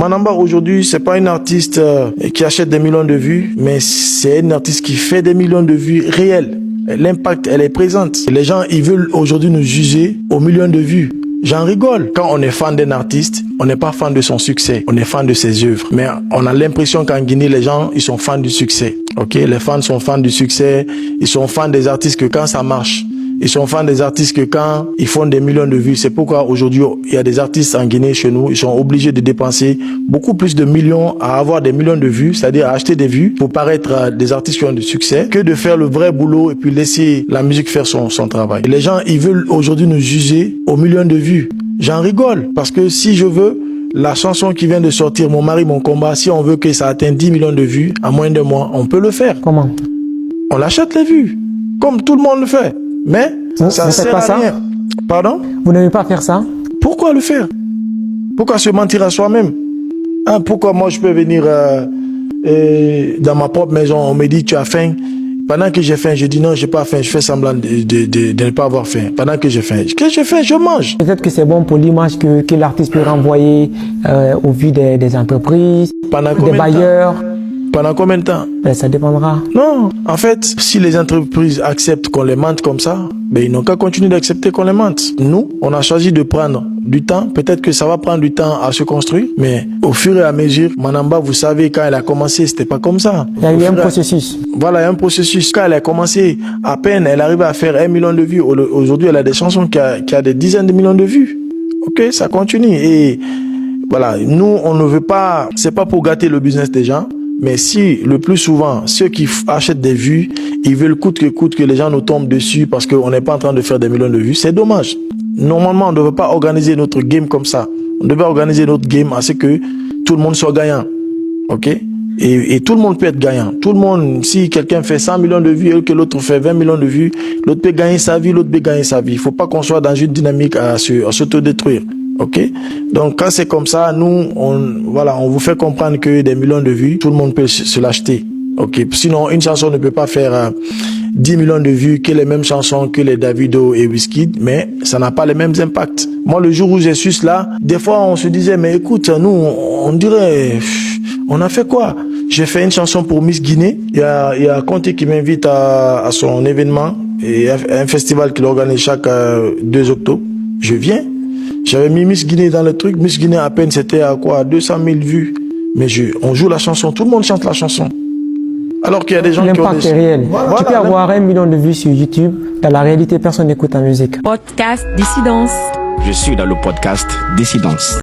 Manamba aujourd'hui, c'est pas une artiste qui achète des millions de vues, mais c'est une artiste qui fait des millions de vues réelles. L'impact, elle est présente. Les gens, ils veulent aujourd'hui nous juger aux millions de vues. J'en rigole. Quand on est fan d'un artiste, on n'est pas fan de son succès. On est fan de ses œuvres. Mais on a l'impression qu'en Guinée, les gens, ils sont fans du succès. Ok? Les fans sont fans du succès. Ils sont fans des artistes que quand ça marche. Ils sont fans des artistes que quand ils font des millions de vues. C'est pourquoi aujourd'hui, il y a des artistes en Guinée chez nous, ils sont obligés de dépenser beaucoup plus de millions à avoir des millions de vues, c'est-à-dire à acheter des vues pour paraître des artistes qui ont du succès, que de faire le vrai boulot et puis laisser la musique faire son travail. Et les gens, ils veulent aujourd'hui nous juger aux millions de vues. J'en rigole parce que si je veux, la chanson qui vient de sortir, Mon mari, mon combat, si on veut que ça atteigne 10 millions de vues en moins d'un mois, on peut le faire. Comment? On l'achète les vues, comme tout le monde le fait. Mais ça sert à rien. Pardon? Vous n'aimez pas faire ça? Pourquoi le faire? Pourquoi se mentir à soi-même? Hein, pourquoi moi je peux venir dans ma propre maison, on me dit tu as faim. Pendant que j'ai faim, je dis non, j'ai pas faim, je fais semblant de ne pas avoir faim. Pendant que j'ai faim, qu'est-ce que je fais? Je mange. Peut-être que c'est bon pour l'image que l'artiste peut renvoyer au vu des entreprises, des bailleurs. Pendant combien de temps? Ben, ça dépendra. Non, en fait, si les entreprises acceptent qu'on les mente comme ça, ben ils n'ont qu'à continuer d'accepter qu'on les mente. Nous, on a choisi de prendre du temps. Peut-être que ça va prendre du temps à se construire, mais au fur et à mesure, Manamba, vous savez, quand elle a commencé, c'était pas comme ça. Il y a eu un processus. Voilà, il y a un processus. Quand elle a commencé, à peine, elle arrivait à faire 1 million de vues. Aujourd'hui, elle a des chansons qui a des dizaines de millions de vues. Ok, ça continue. Et voilà, nous, on ne veut pas, c'est pas pour gâter le business des gens. Mais si, le plus souvent, ceux qui achètent des vues, ils veulent coûte que les gens nous tombent dessus parce qu'on n'est pas en train de faire des millions de vues, c'est dommage. Normalement, on ne devrait pas organiser notre game comme ça. On devrait organiser notre game à ce que tout le monde soit gagnant. Ok? Et tout le monde peut être gagnant. Tout le monde, si quelqu'un fait 100 millions de vues et que l'autre fait 20 millions de vues, l'autre peut gagner sa vie, l'autre peut gagner sa vie. Il ne faut pas qu'on soit dans une dynamique à s'autodétruire. Ok, donc quand c'est comme ça, nous, on vous fait comprendre que des millions de vues, tout le monde peut se l'acheter. Ok, sinon une chanson ne peut pas faire 10 millions de vues que les mêmes chansons que les Davido et Wizkid, mais ça n'a pas les mêmes impacts. Moi, le jour où j'ai su cela, des fois on se disait, mais écoute, nous, on dirait, on a fait quoi? J'ai fait une chanson pour Miss Guinée. Il y a Conté qui m'invite à son événement et un festival qu'il organise chaque 2 octobre. Je viens. J'avais mis Miss Guinée dans le truc. Miss Guinée, à peine, c'était à quoi? 200 000 vues. Mais on joue la chanson. Tout le monde chante la chanson. Alors qu'il y a des gens qui ont l'impact est réel. Voilà, tu peux avoir 1 million de vues sur YouTube. Dans la réalité, personne n'écoute ta musique. Podcast Dissidence. Je suis dans le podcast Dissidence.